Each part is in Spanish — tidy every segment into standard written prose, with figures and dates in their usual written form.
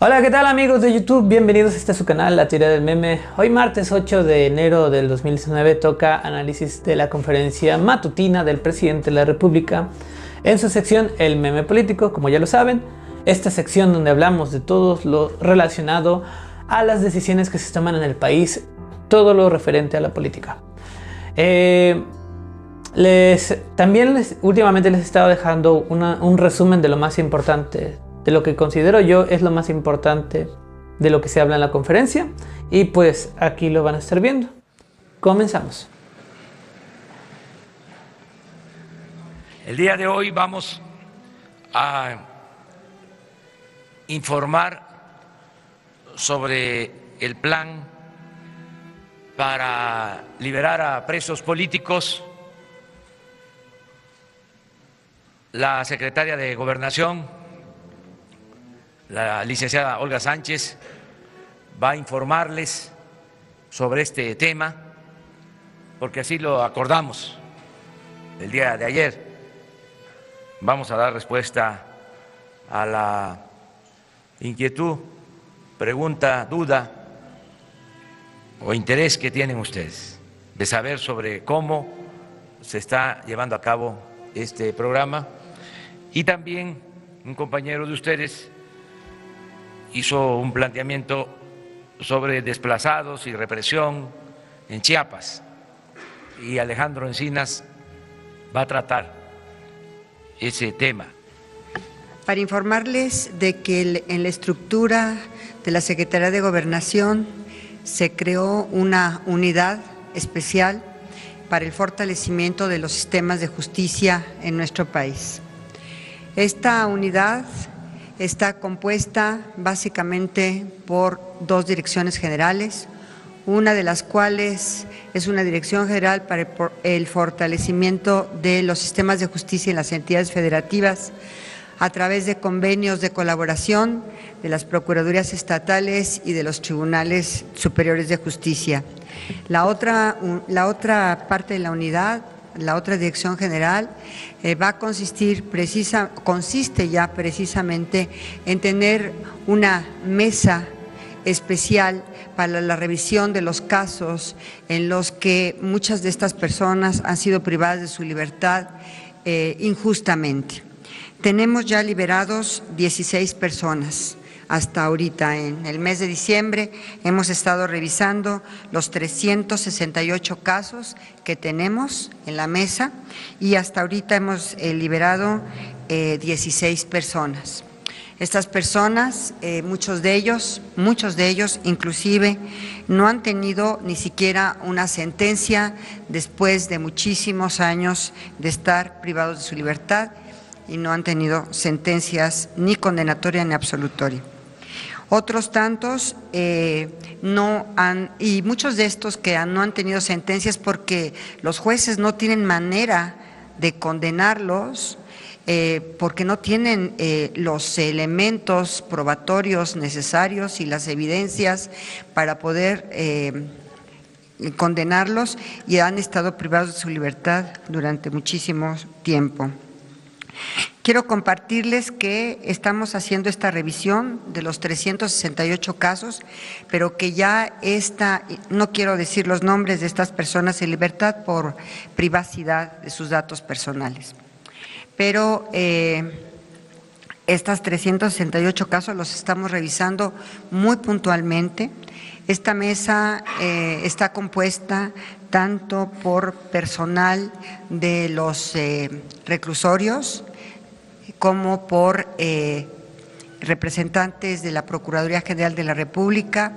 Hola, ¿qué tal amigos de YouTube? Bienvenidos a este su canal, La Teoría del Meme. Hoy martes 8 de enero del 2019 toca análisis de la conferencia matutina del presidente de la República en su sección El Meme Político, como ya lo saben. Esta sección donde hablamos de todo lo relacionado a las decisiones que se toman en el país, todo lo referente a la política. Últimamente les he estado dejando un resumen de lo más importante, de lo que considero yo es lo más importante de lo que se habla en la conferencia, y pues aquí lo van a estar viendo. Comenzamos. El día de hoy vamos a informar sobre el plan para liberar a presos políticos. La secretaria de Gobernación, la licenciada Olga Sánchez, va a informarles sobre este tema, porque así lo acordamos el día de ayer. Vamos a dar respuesta a la inquietud, pregunta, duda o interés que tienen ustedes de saber sobre cómo se está llevando a cabo este programa. Y también un compañero de ustedes hizo un planteamiento sobre desplazados y represión en Chiapas, y Alejandro Encinas va a tratar ese tema. Para informarles de que en la estructura de la Secretaría de Gobernación se creó una unidad especial para el fortalecimiento de los sistemas de justicia en nuestro país. Esta unidad está compuesta básicamente por dos direcciones generales, una de las cuales es una dirección general para el fortalecimiento de los sistemas de justicia en las entidades federativas a través de convenios de colaboración de las procuradurías estatales y de los tribunales superiores de justicia. La otra parte de la unidad, la otra dirección general, consiste ya precisamente en tener una mesa especial para la revisión de los casos en los que muchas de estas personas han sido privadas de su libertad injustamente. Tenemos ya liberados 16 personas. Hasta ahorita, en el mes de diciembre, hemos estado revisando los 368 casos que tenemos en la mesa, y hasta ahorita hemos liberado 16 personas. Estas personas, muchos de ellos inclusive, no han tenido ni siquiera una sentencia después de muchísimos años de estar privados de su libertad, y no han tenido sentencias ni condenatoria ni absolutoria. Otros tantos y muchos de estos que no han tenido sentencias porque los jueces no tienen manera de condenarlos, porque no tienen los elementos probatorios necesarios y las evidencias para poder condenarlos, y han estado privados de su libertad durante muchísimo tiempo. Quiero compartirles que estamos haciendo esta revisión de los 368 casos, pero que ya no quiero decir los nombres de estas personas en libertad por privacidad de sus datos personales. Pero estos 368 casos los estamos revisando muy puntualmente. Esta mesa está compuesta tanto por personal de los reclusorios como por representantes de la Procuraduría General de la República,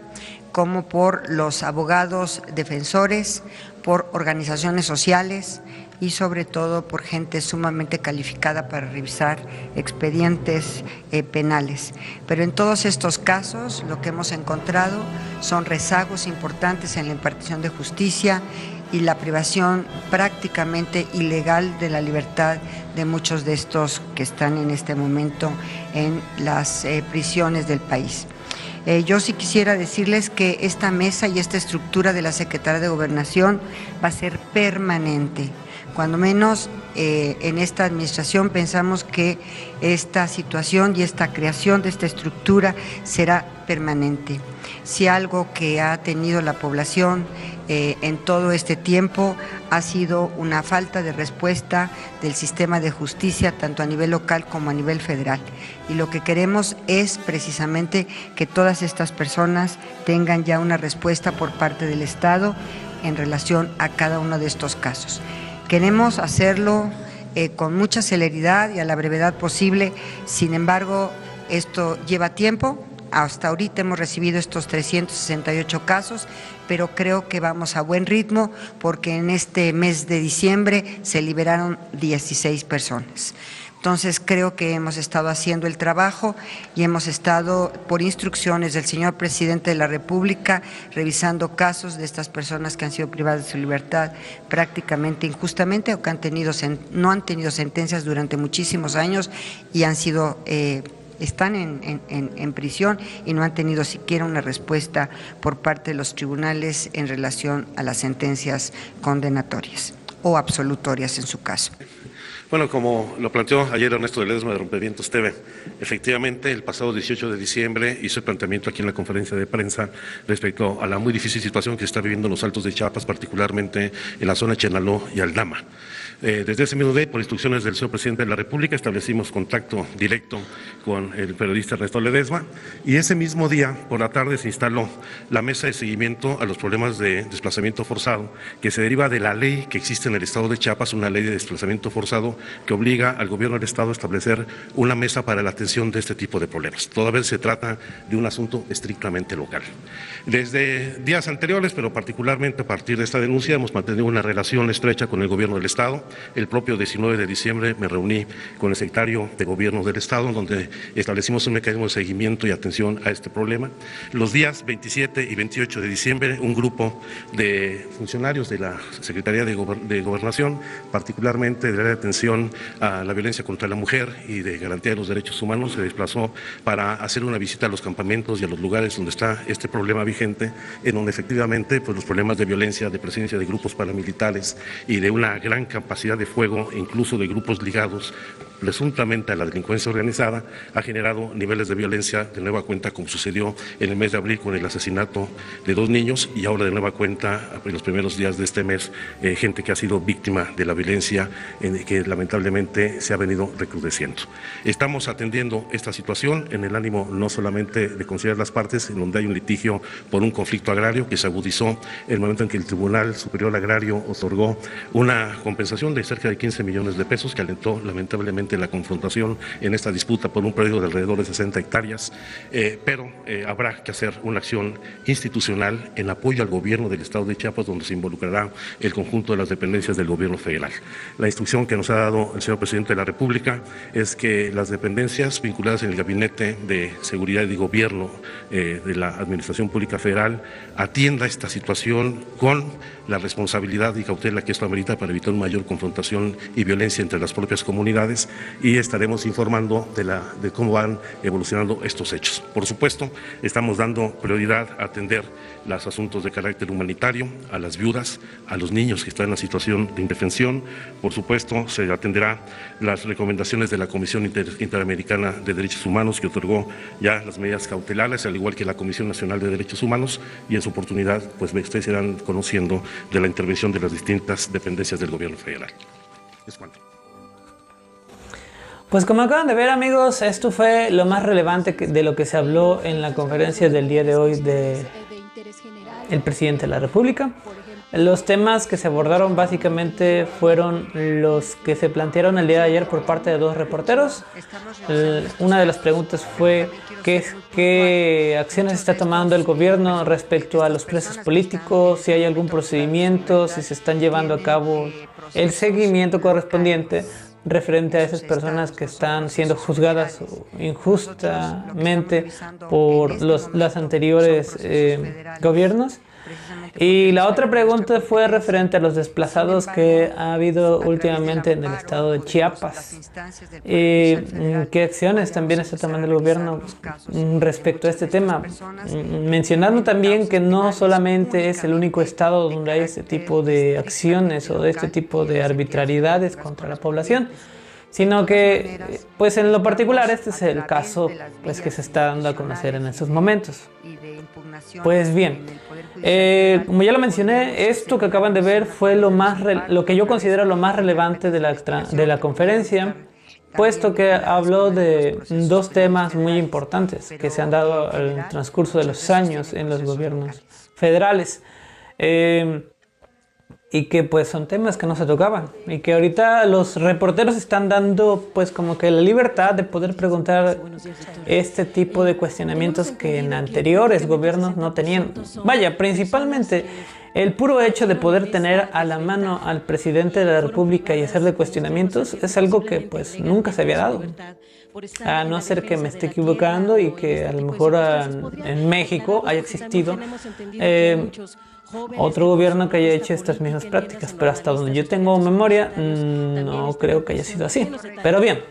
como por los abogados defensores, por organizaciones sociales y sobre todo por gente sumamente calificada para revisar expedientes penales. Pero en todos estos casos lo que hemos encontrado son rezagos importantes en la impartición de justicia y la privación prácticamente ilegal de la libertad de muchos de estos que están en este momento en las prisiones del país. Yo sí quisiera decirles que esta mesa y esta estructura de la Secretaría de Gobernación va a ser permanente. Cuando menos en esta administración pensamos que esta situación y esta creación de esta estructura será permanente. Si algo que ha tenido la población en todo este tiempo ha sido una falta de respuesta del sistema de justicia, tanto a nivel local como a nivel federal. Y lo que queremos es precisamente que todas estas personas tengan ya una respuesta por parte del Estado en relación a cada uno de estos casos. Queremos hacerlo con mucha celeridad y a la brevedad posible, sin embargo, esto lleva tiempo. Hasta ahorita hemos recibido estos 368 casos, pero creo que vamos a buen ritmo porque en este mes de diciembre se liberaron 16 personas. Entonces creo que hemos estado haciendo el trabajo y hemos estado, por instrucciones del señor presidente de la República, revisando casos de estas personas que han sido privadas de su libertad prácticamente injustamente o que no han tenido sentencias durante muchísimos años y han sido están en prisión y no han tenido siquiera una respuesta por parte de los tribunales en relación a las sentencias condenatorias o absolutorias en su caso. Bueno, como lo planteó ayer Ernesto Ledesma de Rompevientos TV, efectivamente el pasado 18 de diciembre hizo el planteamiento aquí en la conferencia de prensa respecto a la muy difícil situación que se está viviendo en los Altos de Chiapas, particularmente en la zona de Chenaló y Aldama. Desde ese mismo día, por instrucciones del señor presidente de la República, establecimos contacto directo con el periodista Ernesto Ledesma y ese mismo día, por la tarde, se instaló la mesa de seguimiento a los problemas de desplazamiento forzado que se deriva de la ley que existe en el Estado de Chiapas, una ley de desplazamiento forzado que obliga al gobierno del Estado a establecer una mesa para la atención de este tipo de problemas. Toda vez se trata de un asunto estrictamente local. Desde días anteriores, pero particularmente a partir de esta denuncia, hemos mantenido una relación estrecha con el gobierno del Estado. El propio 19 de diciembre me reuní con el secretario de Gobierno del Estado, donde establecimos un mecanismo de seguimiento y atención a este problema. Los días 27 y 28 de diciembre, un grupo de funcionarios de la Secretaría de Gobernación, particularmente de la área de atención a la violencia contra la mujer y de garantía de los derechos humanos, se desplazó para hacer una visita a los campamentos y a los lugares donde está este problema vigente, en donde efectivamente pues, los problemas de violencia, de presencia de grupos paramilitares y de una gran capacidad de fuego, incluso de grupos ligados presuntamente a la delincuencia organizada, ha generado niveles de violencia de nueva cuenta, como sucedió en el mes de abril con el asesinato de 2 niños y ahora de nueva cuenta en los primeros días de este mes, gente que ha sido víctima de la violencia que lamentablemente se ha venido recrudeciendo. Estamos atendiendo esta situación en el ánimo no solamente de considerar las partes en donde hay un litigio por un conflicto agrario que se agudizó el momento en que el Tribunal Superior Agrario otorgó una compensación de cerca de 15 millones de pesos que alentó lamentablemente la confrontación en esta disputa por un predio de alrededor de 60 hectáreas, pero habrá que hacer una acción institucional en apoyo al gobierno del Estado de Chiapas, donde se involucrará el conjunto de las dependencias del gobierno federal. La instrucción que nos ha dado el señor presidente de la República es que las dependencias vinculadas en el Gabinete de Seguridad y Gobierno de la Administración Pública Federal atienda esta situación con la responsabilidad y cautela que esto amerita para evitar una mayor confrontación y violencia entre las propias comunidades, y estaremos informando de cómo van evolucionando estos hechos. Por supuesto, estamos dando prioridad a atender los asuntos de carácter humanitario, a las viudas, a los niños que están en la situación de indefensión. Por supuesto, se atenderá las recomendaciones de la Comisión Interamericana de Derechos Humanos, que otorgó ya las medidas cautelares, al igual que la Comisión Nacional de Derechos Humanos, y en su oportunidad, pues ustedes irán conociendo de la intervención de las distintas dependencias del gobierno federal. Es cuanto. Pues como acaban de ver, amigos, esto fue lo más relevante de lo que se habló en la conferencia del día de hoy del presidente de la República. Los temas que se abordaron básicamente fueron los que se plantearon el día de ayer por parte de 2 reporteros. Una de las preguntas fue qué acciones está tomando el gobierno respecto a los presos políticos, si hay algún procedimiento, si se están llevando a cabo el seguimiento correspondiente referente a esas personas que están siendo juzgadas injustamente por los anteriores gobiernos. Y la otra pregunta fue referente a los desplazados que ha habido últimamente en el estado de Chiapas. Y qué acciones también está tomando el gobierno respecto a este tema. Mencionando también que no solamente es el único estado donde hay este tipo de acciones o de este tipo de arbitrariedades contra la población, sino que, pues en lo particular, este es el caso pues, que se está dando a conocer en estos momentos. Pues bien, como ya lo mencioné, esto que acaban de ver fue lo que yo considero lo más relevante de la conferencia, puesto que habló de dos temas muy importantes que se han dado al transcurso de los años en los gobiernos federales. Y que pues son temas que no se tocaban y que ahorita los reporteros están dando pues como que la libertad de poder preguntar este tipo de cuestionamientos que en anteriores gobiernos no tenían. Vaya, principalmente el puro hecho de poder tener a la mano al presidente de la República y hacerle cuestionamientos es algo que pues nunca se había dado. A no ser que me esté equivocando y que a lo mejor en México haya existido otro gobierno que haya hecho estas mismas prácticas, pero hasta donde yo tengo memoria no creo que haya sido así. Pero bien,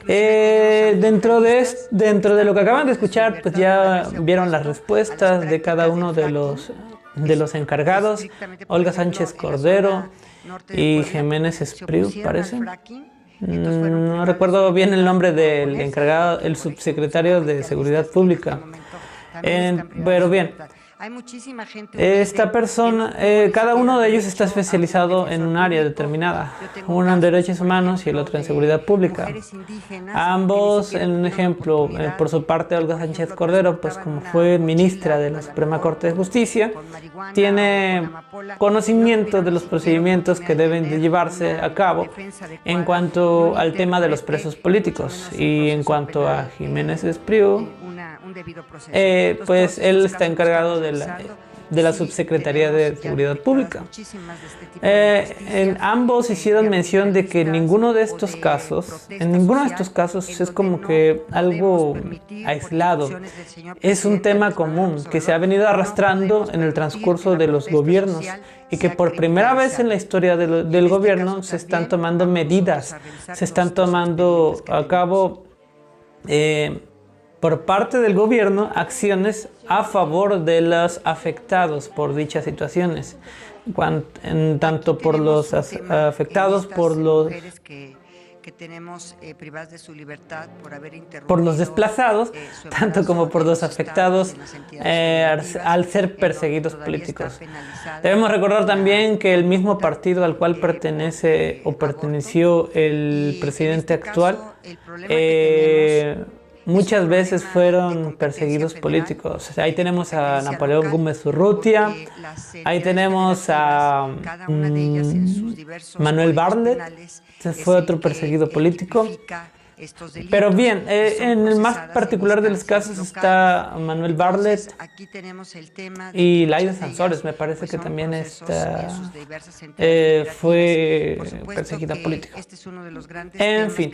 dentro de lo que acaban de escuchar, pues ya vieron las respuestas de cada uno de los encargados, Olga Sánchez Cordero y Jiménez Espriu, parece. No recuerdo bien el nombre del encargado, el subsecretario de Seguridad Pública. Pero bien, esta persona, cada uno de ellos está especializado en un área determinada, uno en derechos humanos y el otro en seguridad pública. Ambos, en un ejemplo, por su parte Olga Sánchez Cordero, pues como fue ministra de la Suprema Corte de Justicia, tiene conocimiento de los procedimientos que deben de llevarse a cabo en cuanto al tema de los presos políticos. Y en cuanto a Jiménez Espriu, pues él está encargado de la Subsecretaría de Seguridad Pública. Ambos hicieron mención de que en ninguno de estos casos es como que algo aislado. Es un tema común que se ha venido arrastrando en el transcurso de los gobiernos y que por primera vez en la historia del gobierno se están tomando medidas, se están tomando a cabo por parte del gobierno acciones a favor de los afectados por dichas situaciones, tanto por los afectados por los desplazados, tanto como por los afectados al ser perseguidos políticos. Debemos recordar también que el mismo partido al cual pertenece o perteneció el presidente actual muchas veces fueron perseguidos políticos. Ahí tenemos a Napoleón Gómez Urrutia, ahí tenemos a Manuel Bartlett, fue otro perseguido político. Pero bien, en el más particular de los casos está Manuel Bartlett y Laida Sansores, me parece que también fue perseguida política. En fin,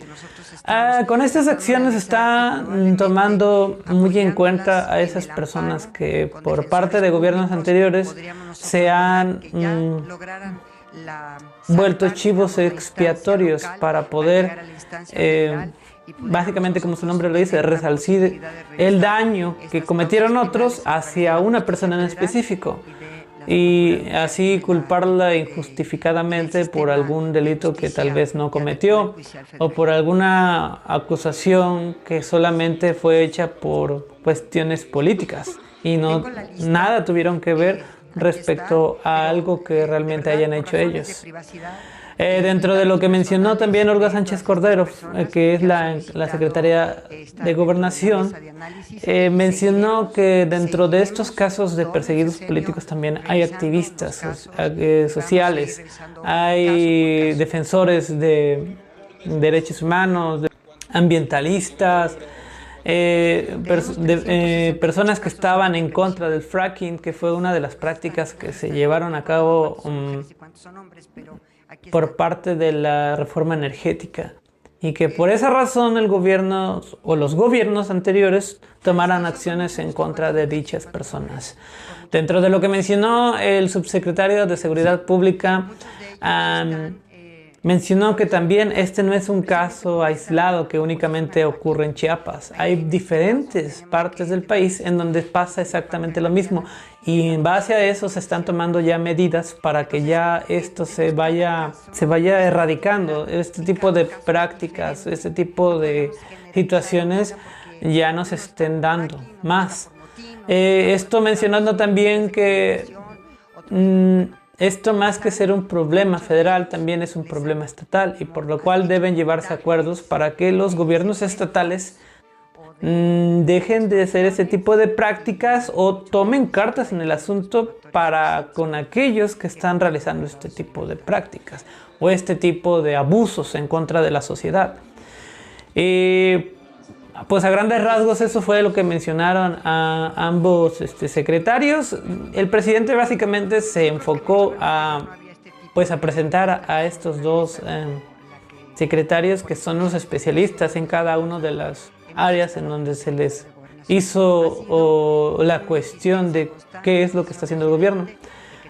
con estas acciones están tomando muy en cuenta a esas personas que por parte de gobiernos anteriores se han vuelto chivos expiatorios para poder, básicamente como su nombre lo dice, resarcir el daño que cometieron otros hacia una persona en específico y así culparla injustificadamente por algún delito que tal vez no cometió o por alguna acusación que solamente fue hecha por cuestiones políticas y nada tuvieron que ver respecto a algo que realmente hayan hecho ellos. Dentro de lo que mencionó también Olga Sánchez Cordero, que es la secretaria de Gobernación, mencionó que dentro de estos casos de perseguidos políticos también hay activistas sociales, hay defensores de derechos humanos, ambientalistas, personas que estaban en contra del fracking, que fue una de las prácticas que se llevaron a cabo por parte de la reforma energética y que por esa razón el gobierno o los gobiernos anteriores tomaran acciones en contra de dichas personas. Dentro de lo que mencionó el subsecretario de Seguridad Pública, mencionó que también este no es un caso aislado que únicamente ocurre en Chiapas. Hay diferentes partes del país en donde pasa exactamente lo mismo y en base a eso se están tomando ya medidas para que ya esto se vaya erradicando. Este tipo de prácticas, este tipo de situaciones ya no se estén dando más. Esto mencionando también que esto, más que ser un problema federal, también es un problema estatal y por lo cual deben llevarse acuerdos para que los gobiernos estatales dejen de hacer ese tipo de prácticas o tomen cartas en el asunto para con aquellos que están realizando este tipo de prácticas o este tipo de abusos en contra de la sociedad. Pues a grandes rasgos eso fue lo que mencionaron a ambos secretarios. El presidente básicamente se enfocó a presentar a estos dos secretarios que son los especialistas en cada una de las áreas en donde se les hizo la cuestión de qué es lo que está haciendo el gobierno.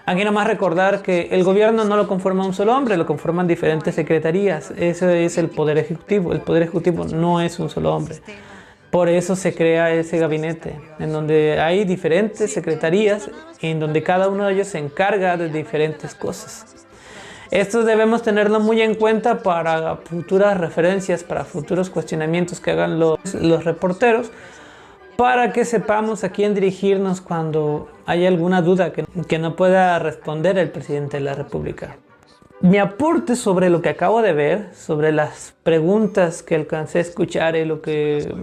Aquí nomás recordar que el gobierno no lo conforma un solo hombre, lo conforman diferentes secretarías. Ese es el Poder Ejecutivo. El Poder Ejecutivo no es un solo hombre. Por eso se crea ese gabinete, en donde hay diferentes secretarías, en donde cada uno de ellos se encarga de diferentes cosas. Esto debemos tenerlo muy en cuenta para futuras referencias, para futuros cuestionamientos que hagan los reporteros, para que sepamos a quién dirigirnos cuando haya alguna duda que no pueda responder el presidente de la República. Mi aporte sobre lo que acabo de ver, sobre las preguntas que alcancé a escuchar y lo que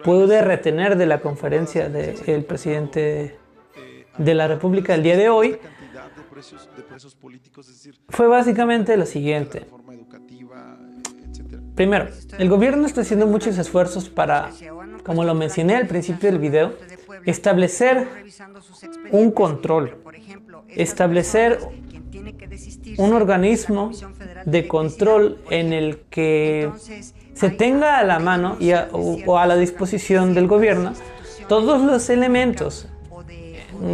pude retener de la conferencia del presidente de la República el día de hoy, fue básicamente lo siguiente. Primero, el gobierno está haciendo muchos esfuerzos para, como lo mencioné al principio del video, establecer un control, establecer un organismo de control en el que se tenga a la mano o a la disposición del gobierno todos los elementos,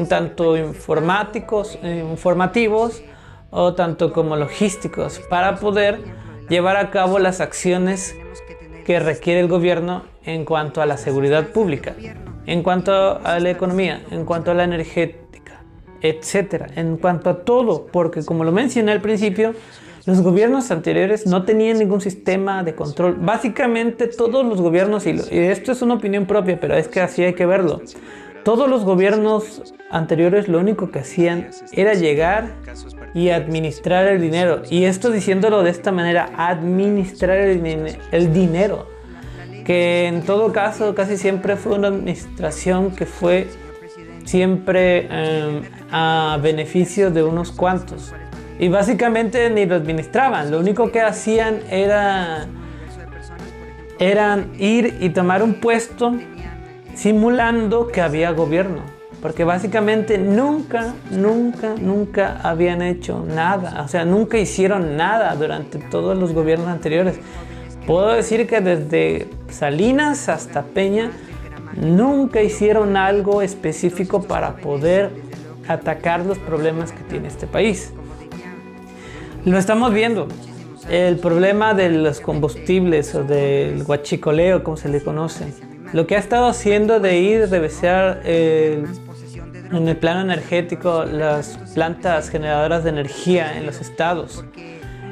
tanto informativos o tanto como logísticos, para poder llevar a cabo las acciones que requiere el gobierno en cuanto a la seguridad pública, en cuanto a la economía, en cuanto a la energética, etcétera, en cuanto a todo, porque como lo mencioné al principio, los gobiernos anteriores no tenían ningún sistema de control. Básicamente todos los gobiernos, y esto es una opinión propia, pero es que así hay que verlo, todos los gobiernos anteriores lo único que hacían era llegar y administrar el dinero. Y esto diciéndolo de esta manera, administrar el dinero, que en todo caso casi siempre fue una administración que fue siempre a beneficio de unos cuantos. Y básicamente ni lo administraban, lo único que hacían era ir y tomar un puesto simulando que había gobierno, porque básicamente nunca habían hecho nada, o sea, nunca hicieron nada durante todos los gobiernos anteriores. Puedo decir que desde Salinas hasta Peña nunca hicieron algo específico para poder atacar los problemas que tiene este país. Lo estamos viendo, el problema de los combustibles o del huachicoleo, como se le conoce. Lo que ha estado haciendo de ir a revisar en el plano energético las plantas generadoras de energía en los estados.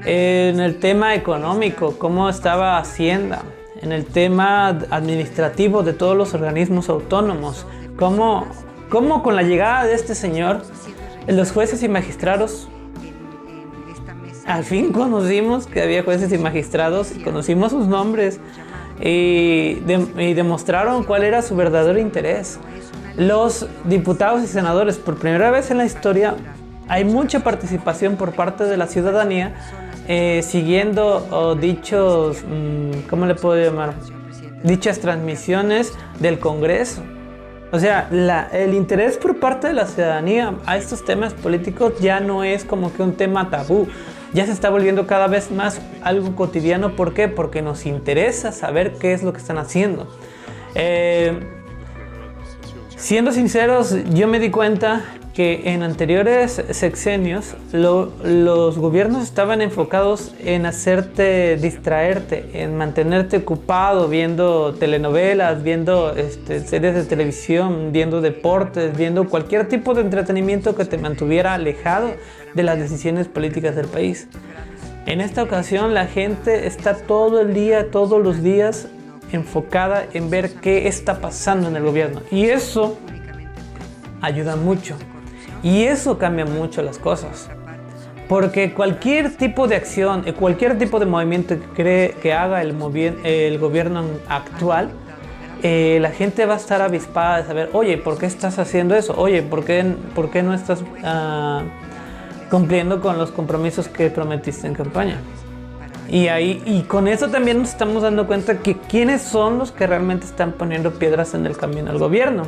En el tema económico, cómo estaba Hacienda. En el tema administrativo de todos los organismos autónomos. Cómo con la llegada de este señor, los jueces y magistrados, al fin conocimos que había jueces y magistrados, conocimos sus nombres y demostraron cuál era su verdadero interés. Los diputados y senadores, por primera vez en la historia, hay mucha participación por parte de la ciudadanía siguiendo dichos, ¿cómo le puedo llamar? Dichas transmisiones del Congreso. O sea, el interés por parte de la ciudadanía a estos temas políticos ya no es como que un tema tabú. Ya se está volviendo cada vez más algo cotidiano. ¿Por qué? Porque nos interesa saber qué es lo que están haciendo. Siendo sinceros, yo me di cuenta que en anteriores sexenios los gobiernos estaban enfocados en hacerte distraerte, en mantenerte ocupado viendo telenovelas, viendo series de televisión, viendo deportes, viendo cualquier tipo de entretenimiento que te mantuviera alejado de las decisiones políticas del país. En esta ocasión la gente está todo el día, todos los días enfocada en ver qué está pasando en el gobierno, y eso ayuda mucho. Y eso cambia mucho las cosas, porque cualquier tipo de acción, cualquier tipo de movimiento que haga el gobierno actual, la gente va a estar avispada de saber, oye, ¿por qué estás haciendo eso? Oye, ¿por qué no estás cumpliendo con los compromisos que prometiste en campaña? Y con eso también nos estamos dando cuenta que quiénes son los que realmente están poniendo piedras en el camino al gobierno.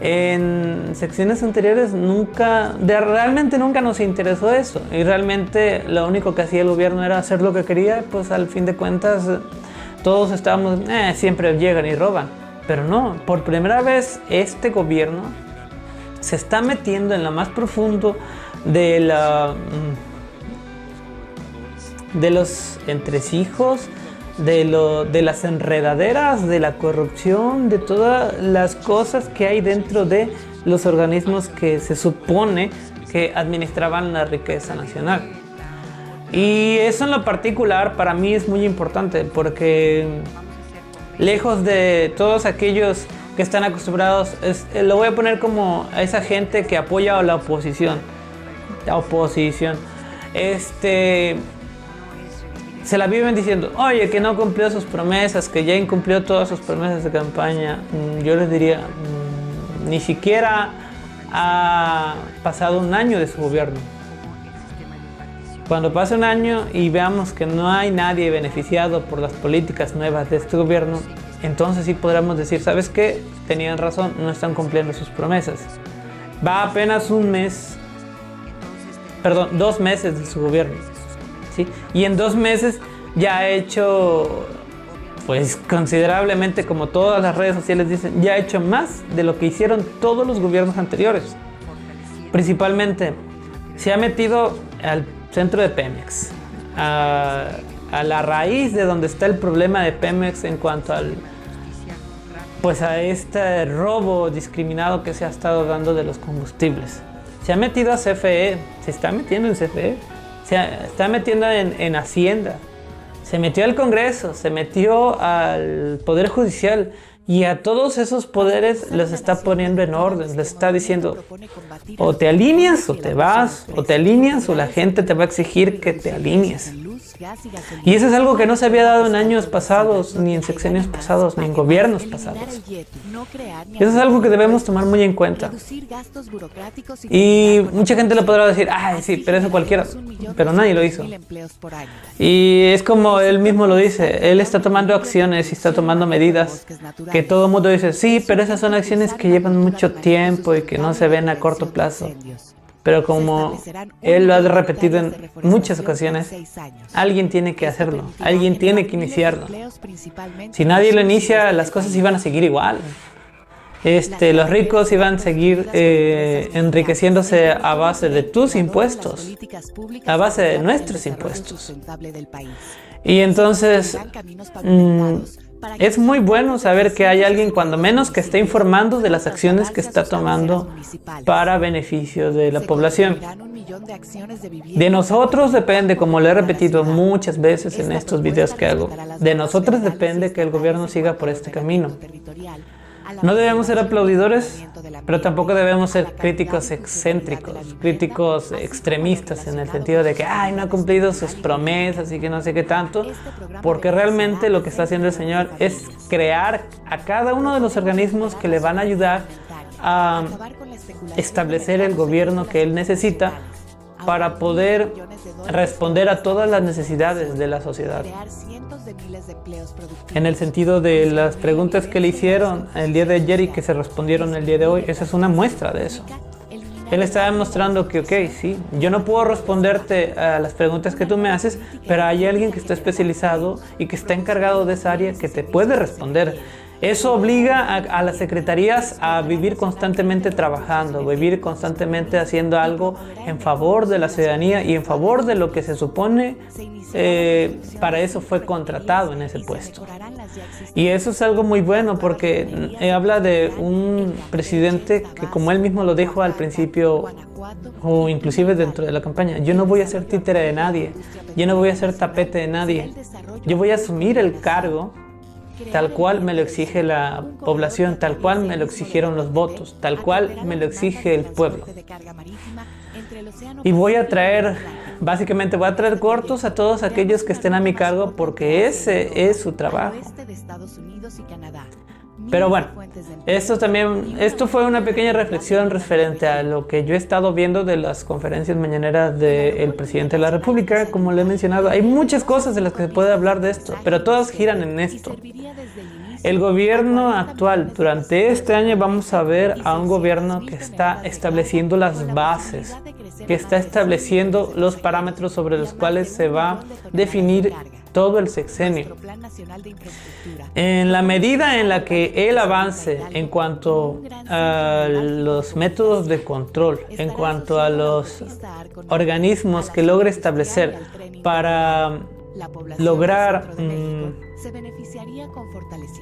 En secciones anteriores realmente nunca nos interesó eso, y realmente lo único que hacía el gobierno era hacer lo que quería. Pues al fin de cuentas todos estábamos, siempre llegan y roban. Pero no, por primera vez este gobierno se está metiendo en lo más profundo de los entresijos, de las enredaderas, de la corrupción, de todas las cosas que hay dentro de los organismos que se supone que administraban la riqueza nacional. Y eso en lo particular para mí es muy importante, porque lejos de todos aquellos que están acostumbrados, lo voy a poner como a esa gente que apoya a la oposición. Se la viven diciendo, oye, que no cumplió sus promesas, que ya incumplió todas sus promesas de campaña. Yo les diría, ni siquiera ha pasado un año de su gobierno. Cuando pase un año y veamos que no hay nadie beneficiado por las políticas nuevas de este gobierno, entonces sí podremos decir, ¿sabes qué? Tenían razón, no están cumpliendo sus promesas. Va apenas 2 meses de su gobierno. ¿Sí? Y en 2 meses ya ha hecho, pues considerablemente, como todas las redes sociales dicen, ya ha hecho más de lo que hicieron todos los gobiernos anteriores. Principalmente se ha metido al centro de Pemex, a la raíz de donde está el problema de Pemex en cuanto a este robo discriminado que se ha estado dando de los combustibles. Se ha metido a CFE, se está metiendo en CFE. Se está metiendo en Hacienda, se metió al Congreso, se metió al Poder Judicial, y a todos esos poderes los está poniendo en orden. Les está diciendo, o te alineas o te vas, o te alineas o la gente te va a exigir que te alinees. Y eso es algo que no se había dado en años pasados, ni en sexenios pasados, ni en gobiernos pasados. Eso es algo que debemos tomar muy en cuenta. Y mucha gente le podrá decir, ay, sí, pero eso cualquiera, pero nadie lo hizo. Y es como él mismo lo dice, él está tomando acciones y está tomando medidas que todo el mundo dice, sí, pero esas son acciones que llevan mucho tiempo y que no se ven a corto plazo. Pero como él lo ha repetido en muchas ocasiones, alguien tiene que hacerlo, alguien tiene que iniciarlo. Si nadie lo inicia, las cosas iban a seguir igual. Los ricos iban a seguir enriqueciéndose a base de tus impuestos, a base de nuestros impuestos. Y entonces es muy bueno saber que hay alguien, cuando menos, que esté informando de las acciones que está tomando para beneficio de la población. De nosotros depende, como lo he repetido muchas veces en estos videos que hago, de nosotros depende que el gobierno siga por este camino. No debemos ser aplaudidores, pero tampoco debemos ser críticos excéntricos, críticos extremistas, en el sentido de que ay, no ha cumplido sus promesas y que no sé qué tanto, porque realmente lo que está haciendo el señor es crear a cada uno de los organismos que le van a ayudar a establecer el gobierno que él necesita para poder responder a todas las necesidades de la sociedad. En el sentido de las preguntas que le hicieron el día de ayer y que se respondieron el día de hoy, esa es una muestra de eso. Él está demostrando que, ok, sí, yo no puedo responderte a las preguntas que tú me haces, pero hay alguien que está especializado y que está encargado de esa área que te puede responder. Eso obliga a las secretarías a vivir constantemente trabajando, vivir constantemente haciendo algo en favor de la ciudadanía y en favor de lo que se supone para eso fue contratado en ese puesto. Y eso es algo muy bueno porque habla de un presidente que, como él mismo lo dijo al principio o inclusive dentro de la campaña, yo no voy a ser títere de nadie, yo no voy a ser tapete de nadie, yo voy a asumir el cargo tal cual me lo exige la población, tal cual me lo exigieron los votos, tal cual me lo exige el pueblo. Y básicamente voy a traer cortos a todos aquellos que estén a mi cargo porque ese es su trabajo. Pero bueno, esto fue una pequeña reflexión referente a lo que yo he estado viendo de las conferencias mañaneras del presidente de la República. Como le he mencionado, hay muchas cosas de las que se puede hablar de esto, pero todas giran en esto. El gobierno actual, durante este año vamos a ver a un gobierno que está estableciendo las bases, que está estableciendo los parámetros sobre los cuales se va a definir todo el sexenio. En la medida en la que él avance en cuanto a los métodos de control, en cuanto a los organismos que logre establecer para lograr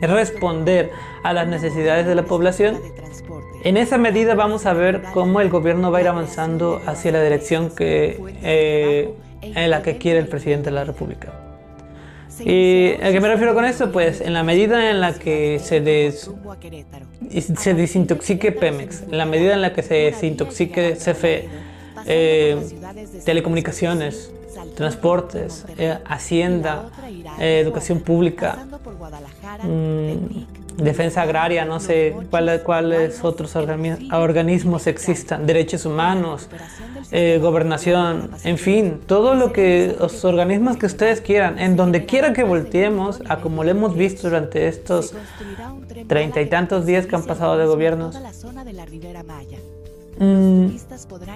responder a las necesidades de la población, en esa medida vamos a ver cómo el gobierno va a ir avanzando hacia la dirección en la que quiere el presidente de la República. ¿Y a qué me refiero con esto? Pues en la medida en la que se desintoxique Pemex, en la medida en la que se desintoxique CFE, telecomunicaciones, transportes, Hacienda, educación pública, defensa agraria, no sé cuáles otros organismos existan, derechos humanos, gobernación, en fin, todo lo que los organismos que ustedes quieran, en donde quiera que volteemos, a como lo hemos visto durante estos 30 y tantos días que han pasado de gobiernos,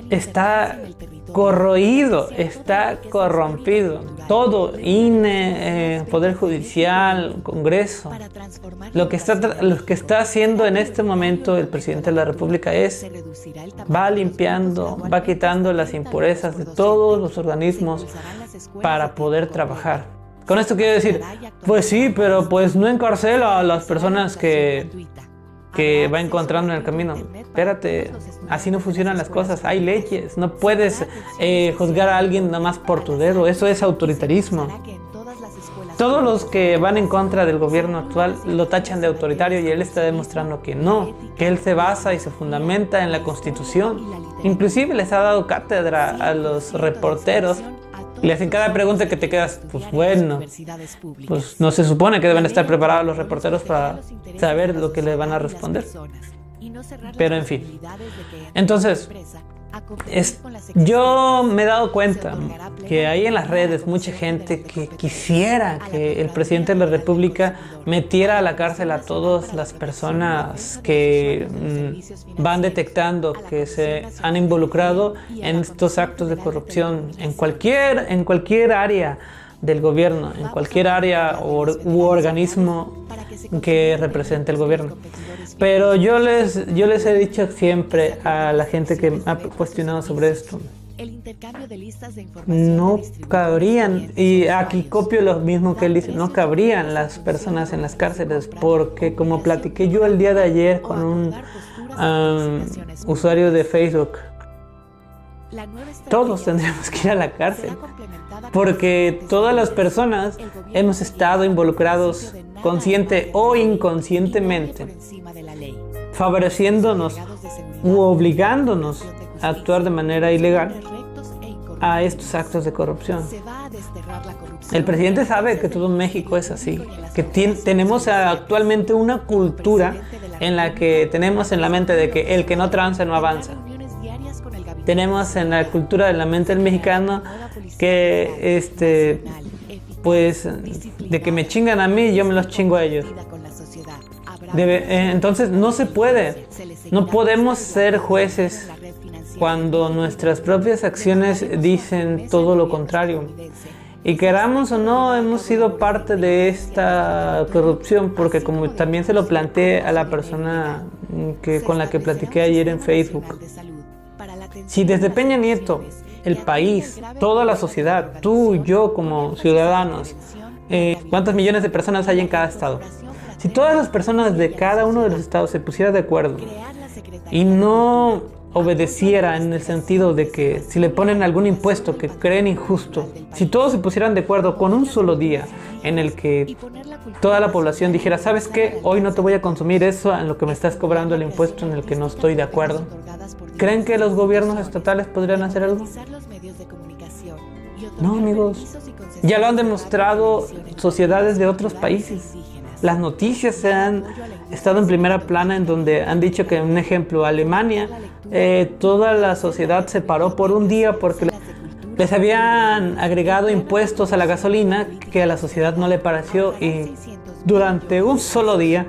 está corroído, está corrompido. Todo, INE, Poder Judicial, Congreso. Lo que está haciendo en este momento el presidente de la República va limpiando, va quitando las impurezas de todos los organismos para poder trabajar. Con esto quiero decir, pues sí, pero pues no encarcela a las personas que va encontrando en el camino. Espérate, así no funcionan las cosas, hay leyes, no puedes juzgar a alguien nada más por tu dedo, eso es autoritarismo. Todos los que van en contra del gobierno actual lo tachan de autoritario y él está demostrando que no, que él se basa y se fundamenta en la Constitución. Inclusive les ha dado cátedra a los reporteros. Y le hacen cada pregunta que te quedas, pues bueno, pues no se supone que deben estar preparados los reporteros para saber lo que le van a responder. Pero en fin, entonces, yo me he dado cuenta que hay en las redes mucha gente que quisiera que el presidente de la República metiera a la cárcel a todas las personas que van detectando que se han involucrado en estos actos de corrupción en cualquier área del gobierno, en cualquier área u organismo que represente el gobierno. Pero yo les he dicho siempre a la gente que ha cuestionado sobre esto, no cabrían, y aquí copio lo mismo que él dice, no cabrían las personas en las cárceles, porque como platiqué yo el día de ayer con un usuario de Facebook, todos tendríamos que ir a la cárcel, porque todas las personas hemos estado involucrados consciente o inconscientemente, favoreciéndonos u obligándonos a actuar de manera ilegal a estos actos de corrupción. El presidente sabe que todo México es así, que tenemos actualmente una cultura en la que tenemos en la mente de que el que no tranza no avanza. tenemos en la cultura de la mente del mexicano que pues de que me chingan a mí, yo me los chingo a ellos. Entonces no se puede, no podemos ser jueces cuando nuestras propias acciones dicen todo lo contrario. Y queramos o no, hemos sido parte de esta corrupción, porque como también se lo planteé a la persona con la que platiqué ayer en Facebook, si desde Peña Nieto, el país, toda la sociedad, tú y yo como ciudadanos, ¿cuántos millones de personas hay en cada estado? Si todas las personas de cada uno de los estados se pusieran de acuerdo y no obedeciera en el sentido de que si le ponen algún impuesto que creen injusto, si todos se pusieran de acuerdo con un solo día en el que toda la población dijera, ¿sabes qué? Hoy no te voy a consumir eso en lo que me estás cobrando el impuesto en el que no estoy de acuerdo. ¿Creen que los gobiernos estatales podrían hacer algo? No, amigos. Ya lo han demostrado sociedades de otros países. Las noticias se han estado en primera plana en donde han dicho que, un ejemplo, Alemania, toda la sociedad se paró por un día porque les habían agregado impuestos a la gasolina que a la sociedad no le pareció, y durante un solo día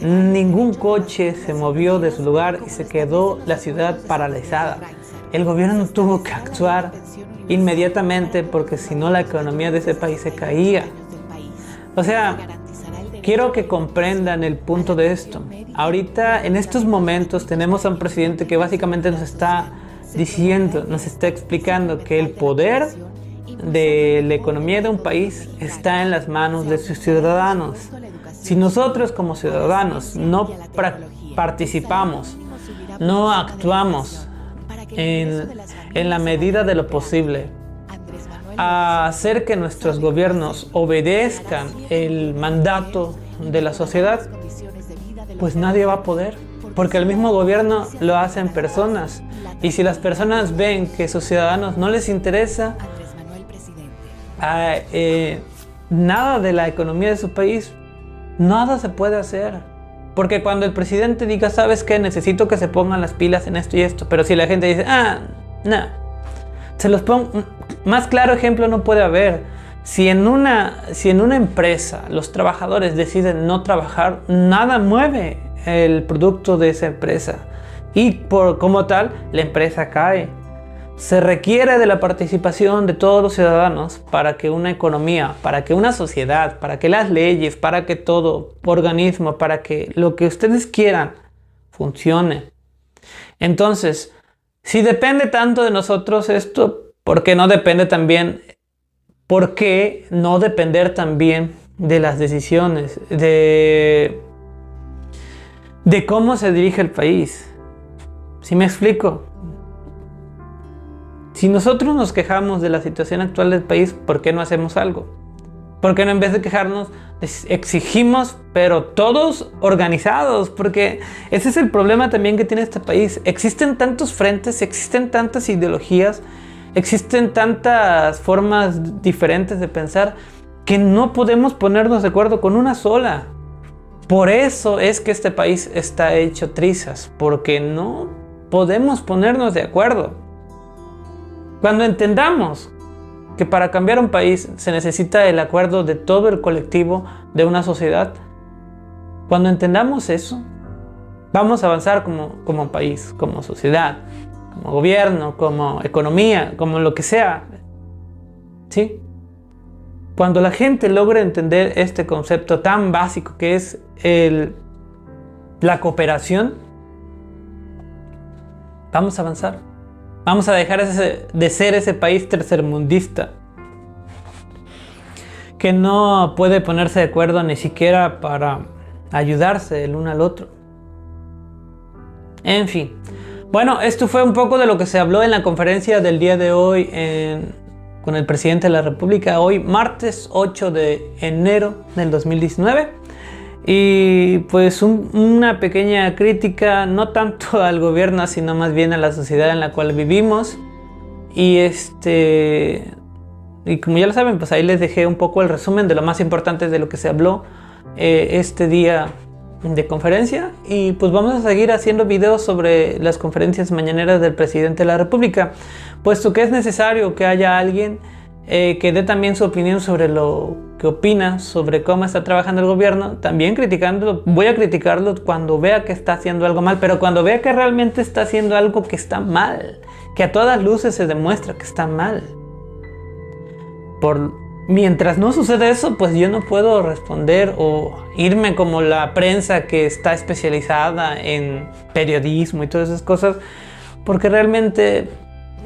ningún coche se movió de su lugar y se quedó la ciudad paralizada. El gobierno tuvo que actuar inmediatamente porque si no la economía de ese país se caía. O sea, quiero que comprendan el punto de esto. Ahorita, en estos momentos, tenemos a un presidente que básicamente nos está diciendo, nos está explicando que el poder de la economía de un país está en las manos de sus ciudadanos. Si nosotros como ciudadanos no participamos, no actuamos en la medida de lo posible a hacer que nuestros gobiernos obedezcan el mandato de la sociedad, pues nadie va a poder, porque el mismo gobierno lo hacen personas, y si las personas ven que a sus ciudadanos no les interesa nada de la economía de su país, nada se puede hacer. Porque cuando el presidente diga, ¿sabes qué? Necesito que se pongan las pilas en esto y esto, pero si la gente dice, no, se los pongo. Más claro ejemplo no puede haber. Si en una empresa los trabajadores deciden no trabajar, nada mueve el producto de esa empresa. Y como tal, la empresa cae. Se requiere de la participación de todos los ciudadanos para que una economía, para que una sociedad, para que las leyes, para que todo organismo, para que lo que ustedes quieran funcione. Entonces, si depende tanto de nosotros esto, ¿por qué no depender también de las decisiones, de cómo se dirige el país? ¿Sí me explico? Si nosotros nos quejamos de la situación actual del país, ¿por qué no hacemos algo? ¿Por qué no, en vez de quejarnos, exigimos, pero todos organizados? Porque ese es el problema también que tiene este país. Existen tantos frentes, existen tantas ideologías, existen tantas formas diferentes de pensar que no podemos ponernos de acuerdo con una sola. Por eso es que este país está hecho trizas, porque no podemos ponernos de acuerdo. Cuando entendamos que para cambiar un país se necesita el acuerdo de todo el colectivo de una sociedad, cuando entendamos eso, vamos a avanzar como país, como sociedad, como gobierno, como economía, como lo que sea. ¿Sí? Cuando la gente logre entender este concepto tan básico que es la cooperación, vamos a avanzar. Vamos a dejar de ser ese país tercermundista que no puede ponerse de acuerdo ni siquiera para ayudarse el uno al otro. En fin. Bueno, esto fue un poco de lo que se habló en la conferencia del día de hoy con el presidente de la República. Hoy, martes 8 de enero del 2019. Y pues una pequeña crítica, no tanto al gobierno, sino más bien a la sociedad en la cual vivimos. Y como ya lo saben, pues ahí les dejé un poco el resumen de lo más importante de lo que se habló este día de conferencia, y pues vamos a seguir haciendo videos sobre las conferencias mañaneras del presidente de la República, puesto que es necesario que haya alguien que dé también su opinión sobre lo que opina sobre cómo está trabajando el gobierno, también criticándolo. Voy a criticarlo cuando vea que está haciendo algo mal, pero cuando vea que realmente está haciendo algo que está mal, que a todas luces se demuestra que está mal. Mientras no sucede eso, pues yo no puedo responder o irme como la prensa que está especializada en periodismo y todas esas cosas, porque realmente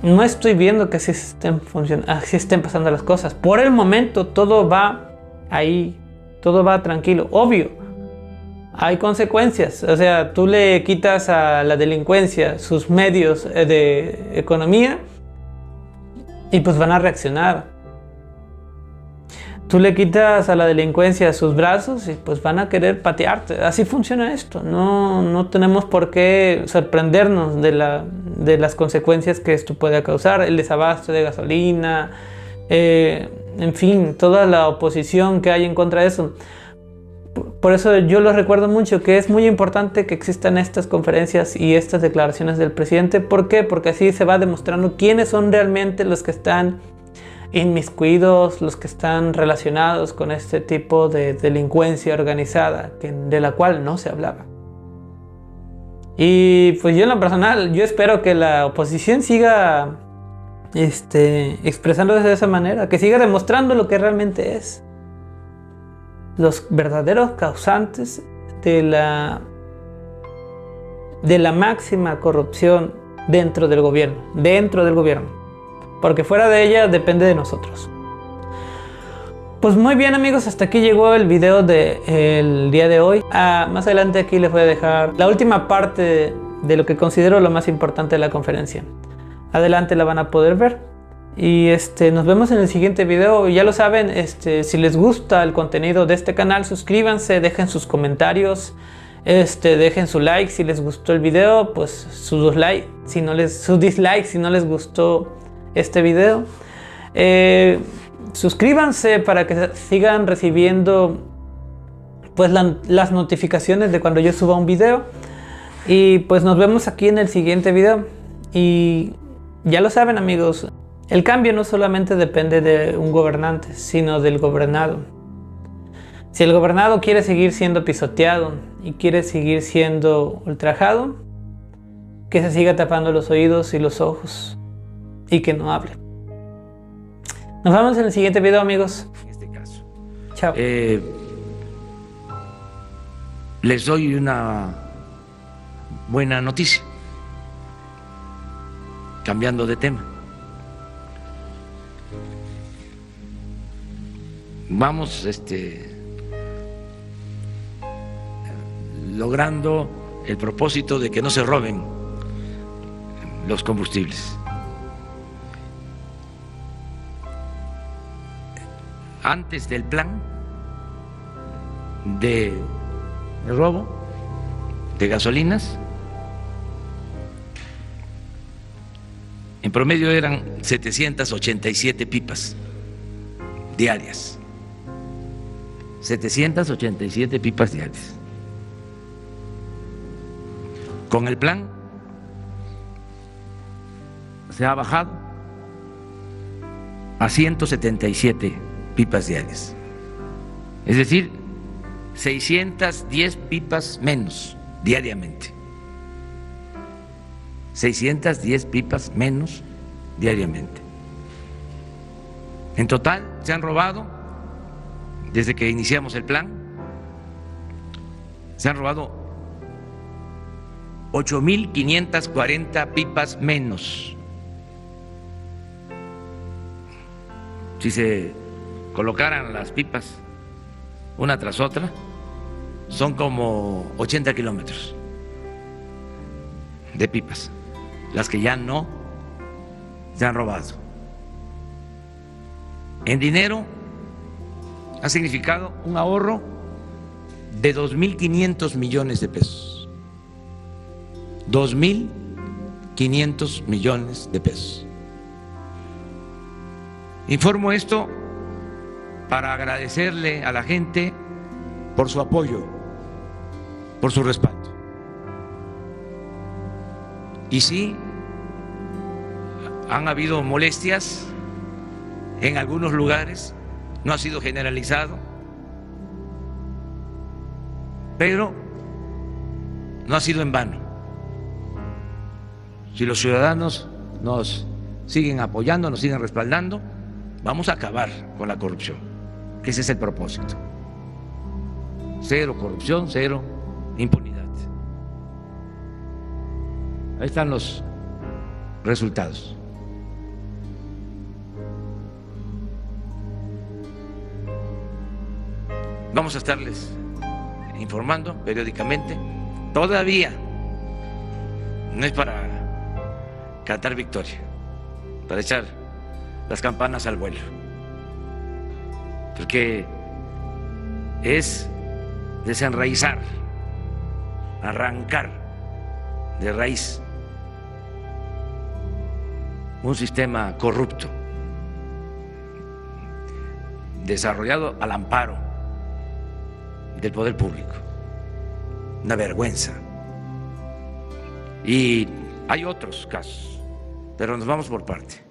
no estoy viendo que así estén pasando las cosas. Por el momento todo va ahí, todo va tranquilo. Obvio, hay consecuencias. O sea, tú le quitas a la delincuencia sus medios de economía y pues van a reaccionar. Tú le quitas a la delincuencia sus brazos y pues van a querer patearte. Así funciona esto. No tenemos por qué sorprendernos de las consecuencias que esto puede causar. El desabasto de gasolina, en fin, toda la oposición que hay en contra de eso. Por eso yo lo recuerdo mucho, que es muy importante que existan estas conferencias y estas declaraciones del presidente. ¿Por qué? Porque así se va demostrando quiénes son realmente los que están inmiscuidos, los que están relacionados con este tipo de delincuencia organizada de la cual no se hablaba. Y pues yo en lo personal, yo espero que la oposición siga expresándose de esa manera, que siga demostrando lo que realmente es, los verdaderos causantes de la máxima corrupción dentro del gobierno, porque fuera de ella depende de nosotros. Pues muy bien, amigos, hasta aquí llegó el video del día de hoy. Más adelante aquí les voy a dejar la última parte de lo que considero lo más importante de la conferencia. Adelante la van a poder ver. Y nos vemos en el siguiente video. Ya lo saben, si les gusta el contenido de este canal, suscríbanse, dejen sus comentarios, dejen su like si les gustó el video, pues su dislike si no les gustó este video. Suscríbanse para que sigan recibiendo pues las notificaciones de cuando yo suba un video. Y pues nos vemos aquí en el siguiente video. Y ya lo saben, amigos, el cambio no solamente depende de un gobernante, sino del gobernado. Si el gobernado quiere seguir siendo pisoteado y quiere seguir siendo ultrajado, que se siga tapando los oídos y los ojos y que no hable. Nos vemos en el siguiente video, amigos. En este caso. Chao. Les doy una buena noticia. Cambiando de tema. Vamos logrando el propósito de que no se roben los combustibles. Antes del plan de robo de gasolinas, en promedio eran 787 pipas diarias. 787 pipas diarias. Con el plan se ha bajado a 177 pipas diarias. Es decir, 610 pipas menos diariamente. 610 pipas menos diariamente. En total se han robado, desde que iniciamos el plan, se han robado 8.540 pipas menos. Si se colocaran las pipas una tras otra, son como 80 kilómetros de pipas, las que ya no se han robado. En dinero ha significado un ahorro de 2.500 millones de pesos. 2.500 millones de pesos. Informo esto para agradecerle a la gente por su apoyo por su respaldo. Y sí, han habido molestias en algunos lugares, no ha sido generalizado, pero no ha sido en vano. Si los ciudadanos nos siguen apoyando, nos siguen respaldando, vamos a acabar con la corrupción, que ese es el propósito. Cero corrupción, cero impunidad. Ahí están los resultados. Vamos a estarles informando periódicamente. Todavía no es para cantar victoria, para echar las campanas al vuelo, porque es desenraizar, arrancar de raíz un sistema corrupto desarrollado al amparo del poder público. Una vergüenza. Y hay otros casos, pero nos vamos por parte.